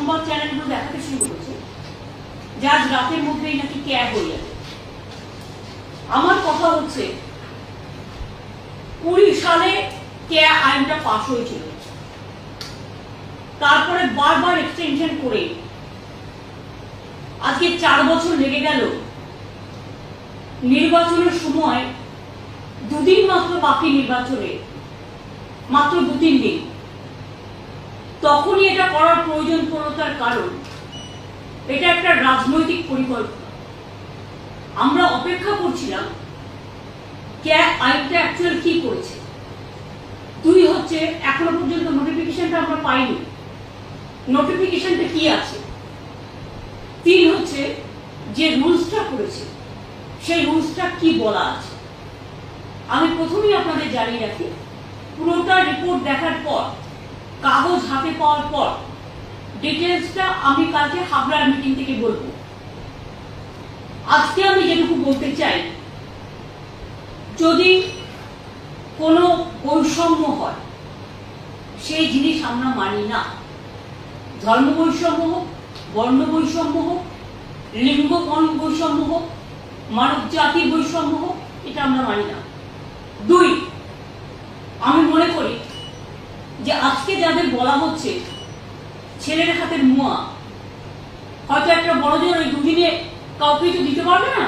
সংবাদ চ্যানেলগুলো দেখাতে শুরু করেছে যে আজ রাতের মধ্যেই নাকি ক্যাব হয়ে যাবে। আমার কথা হচ্ছে 20 সালে ক্যাব আইনটা পাশ হয়েছিল, তারপরে বারবার এক্সটেনশন করে আজকে 4 বছর লেগে গেল। নির্বাচনের সময় দুদিন মাত্র বাকি, নির্বাচনে মাত্র 2-3 দিন, তখনই এটা করার প্রয়োজন পড়ল। তার কারণ এটা একটা রাজনৈতিক পরিকল্পনা। আমরা অপেক্ষা করছিলাম ক্যাব আইনটা অ্যাকচুয়াল কি করেছে। 2 হচ্ছে এখনো পর্যন্ত নোটিফিকেশনটা আমরা পাইনি, নোটিফিকেশনটা কি আছে। 3 হচ্ছে যে রুলসটা করেছে সেই রুলসটা কি বলা আছে। আমি প্রথমেই আপনাদের জানিয়ে রাখি, পুরোটা রিপোর্ট দেখার পর, কাগজ হাতে পাওয়ার পর ডিটেলসটা আমি কালকে হাবড়ার মিটিং থেকে বলবো। আজকে আমি যেটুকু বলতে চাই, যদি কোনো বৈষম্য হয় সেই জিনিস আমরা মানি না। ধর্ম বৈষম্য হোক, বর্ণ বৈষম্য হোক, লিঙ্গ বৈষম্য হোক, মানব জাতির বৈষম্য হোক, এটা আমরা মানি না। 2, আমি মনে করি যে আজকে যাদের বলা হচ্ছে ছেলের হাতের মুয়া, হয়তো একটা বড় জোর ওই 2 দিনে কাউকে তো দিতে পারবে না,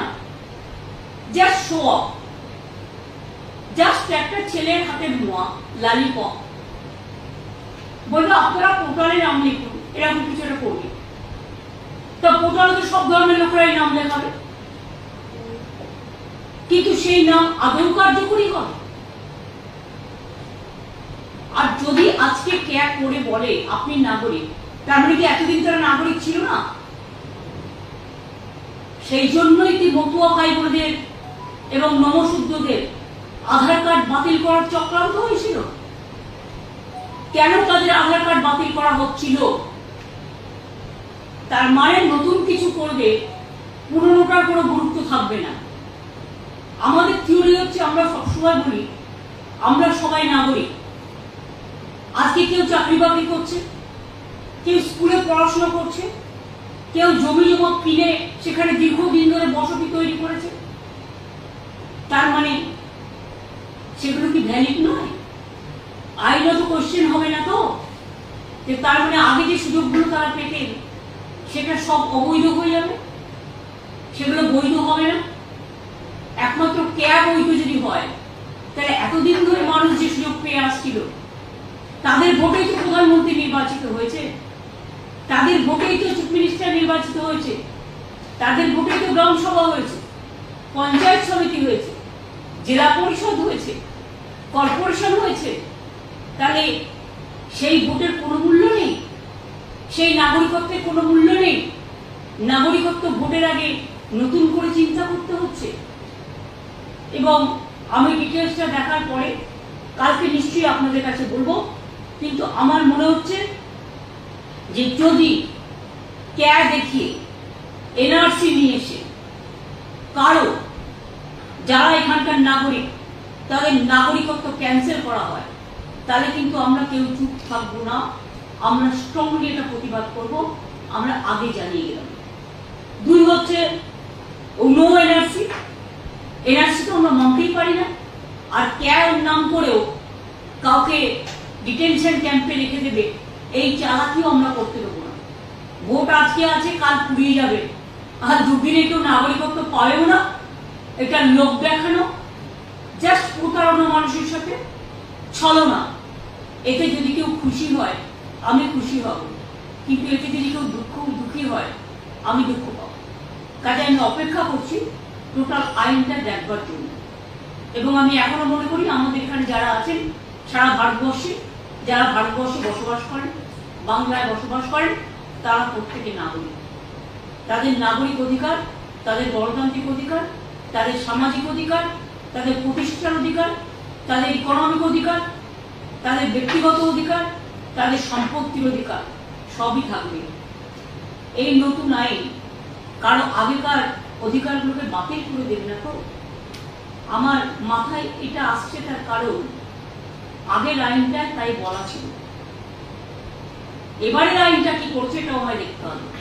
জাস্ট শো অফ, জাস্ট একটা ছেলের হাতের মুয়া, লালিপপ, বললো আপনারা পোর্টালে নাম লিখুন, এরকম কিছু একটা করবে। তা পোর্টালে তো সব ধর্মের লোকেরাই নাম লেখাবে, কিন্তু সেই নাম আদৌ কার্যকরী হবে। আর যদি আজকে ক্যাব করে বলে আপনি নাগরিক, তার মানে কি এতদিন তারা নাগরিক ছিল না? সেই জন্যই কি মতুয়া ভাই বোনদের এবং নমশূদ্রদের আধার কার্ড বাতিল করার চক্রান্ত হয়েছিল? কেন তাদের আধার কার্ড বাতিল করা হচ্ছিল? তার মানে নতুন কিছু করবে, পুরনোটার কোনো গুরুত্ব থাকবে না। আমাদের থিওরি হচ্ছে, আমরা সবসময় বলি আমরা সবাই নাগরিক। আজকে কেউ চাকরি বাকরি করছে, কেউ স্কুলে পড়াশোনা করছে, কেউ জমি জমা কিনে সেখানে দীর্ঘদিন ধরে বসতি তৈরি করেছে। তার মানে সেগুলো কি ভ্যালিড নয়? আইনত কোশ্চেন হবে না তো যে তার মানে আগে যে সুযোগগুলো তারা পেতেন সেটা সব অবৈধ হয়ে যাবে, সেগুলো বৈধ হবে না। একমাত্র ক্যাব বৈধ যদি হয়, তাহলে এতদিন ধরে মানুষ যে সুযোগ পেয়ে আসছিল, তাদের ভোটেই তো প্রধানমন্ত্রী নির্বাচিত হয়েছে, তাদের ভোটেই তো চিফ মিনিস্টার নির্বাচিত হয়েছে, তাদের ভোটেই তো গ্রাম সভা হয়েছে, পঞ্চায়েত সমিতি হয়েছে, জেলা পরিষদ হয়েছে, কর্পোরেশন হয়েছে। তাহলে সেই ভোটের কোনো মূল্য নেই, সেই নাগরিকত্বের কোনো মূল্য নেই। নাগরিকত্ব ভোটের আগে নতুন করে চিন্তা করতে হচ্ছে। এবং আমি ডিটেলসটা দেখার পরে কালকে নিশ্চয়ই আপনাদের কাছে বলবো, কিন্তু আমার মনে হচ্ছে যে যদি ক্যাব দেখিয়ে এনআরসি নিয়ে এসে কারো যারা এখানকার নাগরিক তাদের নাগরিকত্ব ক্যান্সেল করা হয়, তাহলে কিন্তু আমরা কেউ চুপ থাকবো না, আমরা স্ট্রংলি এটা প্রতিবাদ করব। আমরা আগে জানিয়ে গেলাম। 2 হচ্ছে নো এনআরসি, এনআরসি তো আমরা মানতেই পারি না। আর ক্যাব নাম করেও কাউকে ডিটেনশন ক্যাম্পে রেখে দেবে, এই চালাকিও আমরা করতে দেবো না। ভোট আজকে আছে, কাল পুড়িয়ে যাবে, আর 2 দিনে কেউ নাগরিকত্ব পাবেও না। এটা লোক দেখানো, জাস্ট প্রতারণা, মানুষের সাথে ছলনা। এতে যদি কেউ খুশি হয় আমি খুশি হব, কিন্তু এতে যদি কেউ দুঃখী হয় আমি দুঃখ পাবো। কাজে আমি অপেক্ষা করছি টোটাল আইনটা দেখবার জন্য। এবং আমি এখনো মনে করি আমাদের এখানে যারা আছেন সারা ভারতবর্ষে, যারা ভারতবর্ষে বসবাস করেন, বাংলায় বসবাস করেন, তারা প্রত্যেকে নাগরিক। তাদের নাগরিক অধিকার, তাদের গণতান্ত্রিক অধিকার, তাদের সামাজিক অধিকার, তাদের প্রতিষ্ঠার অধিকার, তাদের ইকোনমিক অধিকার, তাদের ব্যক্তিগত অধিকার, তাদের সম্পত্তির অধিকার সবই থাকবে। এই নতুন আইন কারো আগেকার অধিকারগুলোকে বাতিল করে দেবে না তো। আমার মাথায় এটা আসছে, তার কারণ আগের আইনটা তাই বলা ছিল এবারের আইনটা কি করছে এটাও হয় দেখতে হবে।